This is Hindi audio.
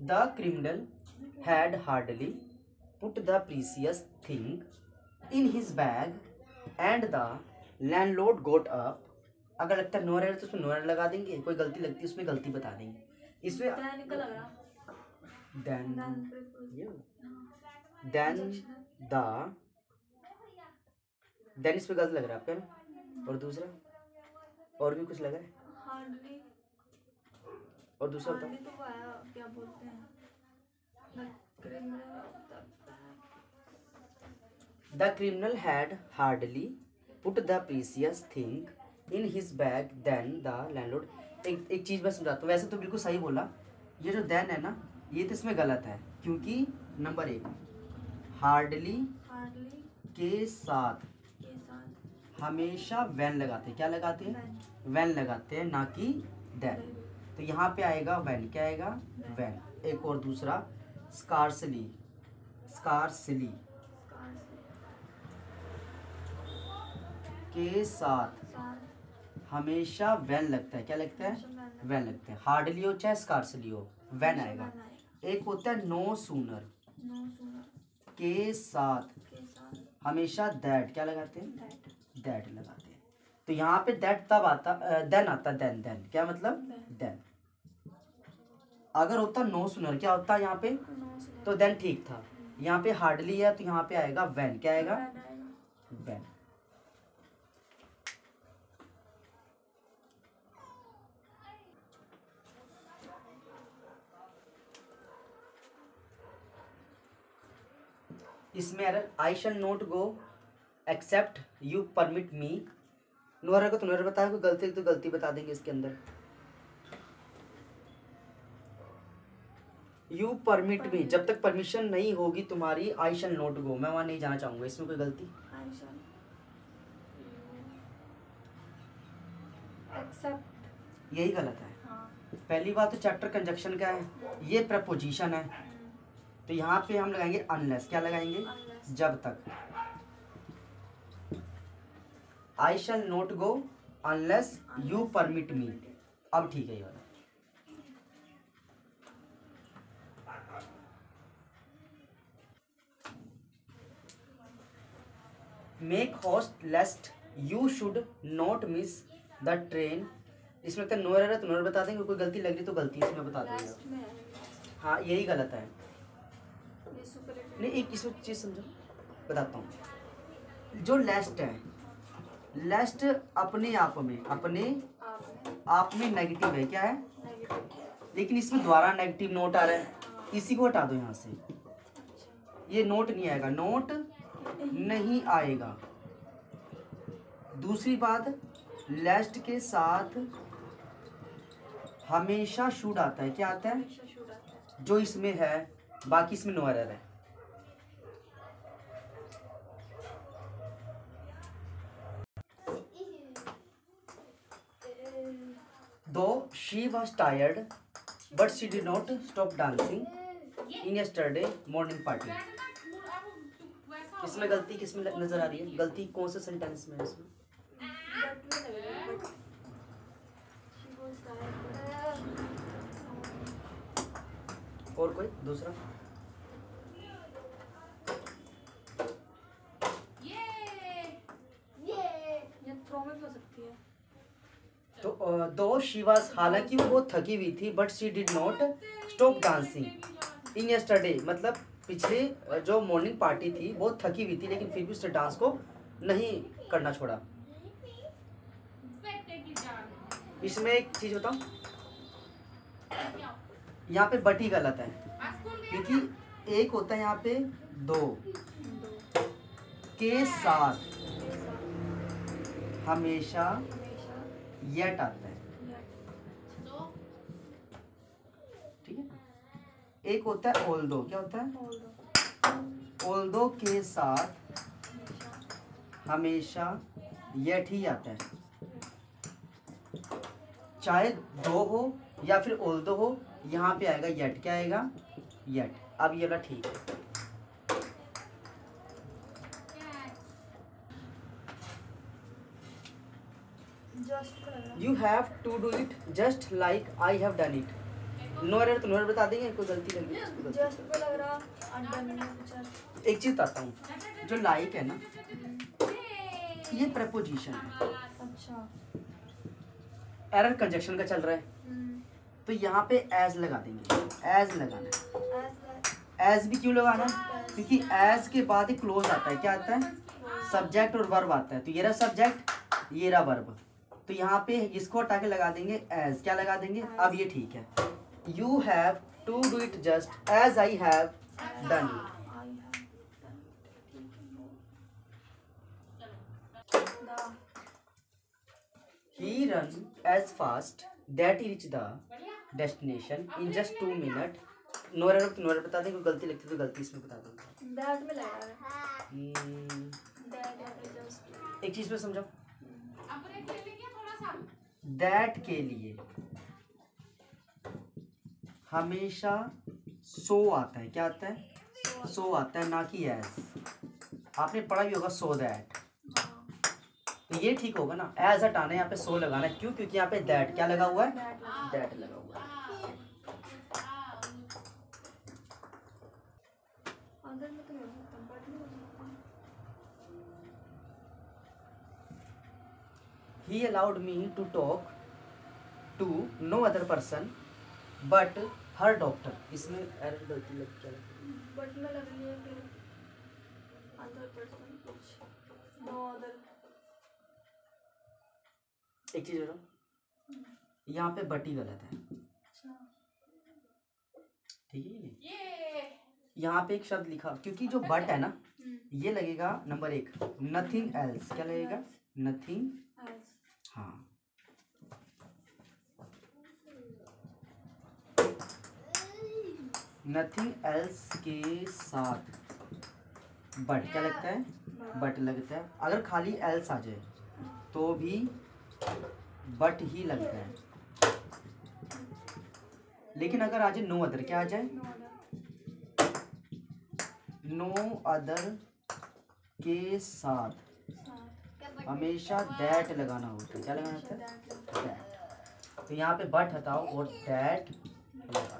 The criminal had hardly put the precious thing in his bag and the landlord goat up. अगर लगता है नोर है तो उसमें नोर लगा देंगे, कोई गलती लगती है उसमें गलती बता देंगे। इसमें देन द देन इसमें गलत लग रहा है आपका ना। और दूसरा और भी कुछ लगा है हार्डली, और दूसरा तो क्या बोलते हैं the criminal had hardly put the precious thing in his bag then the landlord. एक चीज मैं समझाता हूँ, वैसे तो बिल्कुल सही बोला, ये जो देन है ना ये तो इसमें गलत है, क्योंकि नंबर 1 हार्डली के साथ हमेशा वैन लगाते हैं। क्या लगाते हैं? वैन लगाते हैं, ना कि देन। तो यहाँ पे आएगा वैन, क्या आएगा? वैन। एक और दूसरा स्कार्सली, स्कार्सली के साथ हमेशा वैन लगता है। क्या लगता है? वैन लगता है। हार्डली हो चाहे स्कार्सली हो वैन आएगा। एक होता है नो सूनर के साथ हमेशा दैट, क्या लगाते हैं? दैट लगाते हैं। तो यहाँ पे दैट तब आता, देन आता, देन देन क्या मतलब? देन। अगर होता नो सूनर, क्या होता यहाँ पे? तो देन ठीक था। यहाँ पे हार्डली है तो यहाँ पे आएगा वैन। क्या आएगा? वैन। इसमें अगर I shall not go except you permit me, Nora को तो नोरा बताया, कोई गलती तो गलती बता देंगे इसके अंदर। यू परमिट मी, जब तक परमिशन नहीं होगी तुम्हारी, आई शैल नॉट गो, मैं वहां नहीं जाना चाहूंगा, इसमें कोई गलती? एक्सेप्ट, यही गलत है। हाँ। पहली बात तो चैप्टर कंजक्शन का है, ये प्रपोजिशन है, तो यहाँ पे हम लगाएंगे अनलेस। क्या लगाएंगे? जब तक। I shall not go unless you permit me. अब ठीक है ये वाला। Make haste lest you should not miss the train. इसमें लगता है नोर है तो नोर बता देंगे, कोई गलती लग रही तो गलती इसमें बता देंगे। हाँ यही गलत है। नहीं एक इसमें चीज समझो, बताता हूँ। जो लेस्ट है, लेस्ट अपने आप में नेगेटिव है। क्या है? लेकिन इसमें द्वारा नेगेटिव नोट आ रहा है, इसी को हटा दो यहाँ से। ये नोट नहीं आएगा, नोट नहीं आएगा। दूसरी बात, लेस्ट के साथ हमेशा शुड आता है। क्या आता है? जो इसमें है, बाकी इसमें नो एरर है। दो she was tired but she did not stop dancing in yesterday morning party. इसमें गलती किसमें नजर आ रही है? गलती कौन से सेंटेंस में है इसमें? और कोई दूसरा? तो दो शी वाज, हालांकि वो थकी हुई थी, but she did not stop dancing in yesterday, मतलब पिछले जो मॉर्निंग पार्टी थी वो थकी हुई थी, लेकिन फिर भी उसने डांस को नहीं करना छोड़ा। इसमें एक चीज बताऊं, यहाँ पे बट ही गलत है, क्योंकि एक होता है यहाँ पे दो के साथ हमेशा येट आता है, ठीक है। एक होता है ऑल्दो, क्या होता है? ऑल्दो के साथ हमेशा येट ही आता है, चाहे दो हो या फिर ऑल्दो हो, यहाँ पे आएगा येट। क्या आएगा? येट। अब ये वाला ठीक है। You have to do it just like I have done it. No error तो नो एरर बता देंगे, कोई गलती लग गई उसको जस्ट पे लग रहा अंडर नहीं। एक चीज बताता हूँ, जो लाइक है ना ये प्रपोजिशन है। अच्छा एरर कंजक्शन का चल रहा है तो यहाँ पे एज लगा देंगे, एज लगाना है। एज भी क्यों लगाना है? क्योंकि एज के बाद एक क्लोज आता है, क्या आता है? सब्जेक्ट और वर्ब आता है। तो ये रहा सब्जेक्ट, ये रहा वर्ब, तो यहाँ पे इसको हटा के लगा देंगे एज। क्या लगा देंगे? अब ये ठीक है, you have to do it just as I have done. He run as fast that he reach the destination in just 2 minutes. No error बता दें, कोई गलती लगती है तो गलती इसमें बता दूंगा। दैट में लगा है। एक चीज में समझो, दैट के लिए हमेशा सो आता है। क्या आता है? सो आता है, ना कि एज। आपने पढ़ा भी होगा सो दैट, तो ये ठीक होगा ना। एज हटाना है, यहाँ पे सो लगाना है। क्यों? क्योंकि यहाँ पे दैट क्या लगा हुआ है? दैट लगा हुआ है। He allowed me to talk to no other person but her doctor. इसमें एरर गलती लग क्या लगी? बट में लग रही है कि अदर पर्सन कुछ नो अदर। एक चीज बताओ, यहाँ पे बट ही गलत है। ठीक है नहीं? यहाँ पे एक शब्द लिखा, क्योंकि जो बट है ना ये लगेगा नंबर 1, नथिंग एल्स। क्या लगेगा? नथिंग। हाँ, नथिंग एल्स के साथ बट क्या लगता है? बट लगता है। अगर खाली एल्स आ जाए तो भी बट ही लगता है, लेकिन अगर आ जाए नो अदर, क्या आ जाए? नो अदर के साथ हमेशा दैट लगाना होता है। क्या लगाना होता है? दैट। तो यहाँ पे बट हटाओ और दैट लगा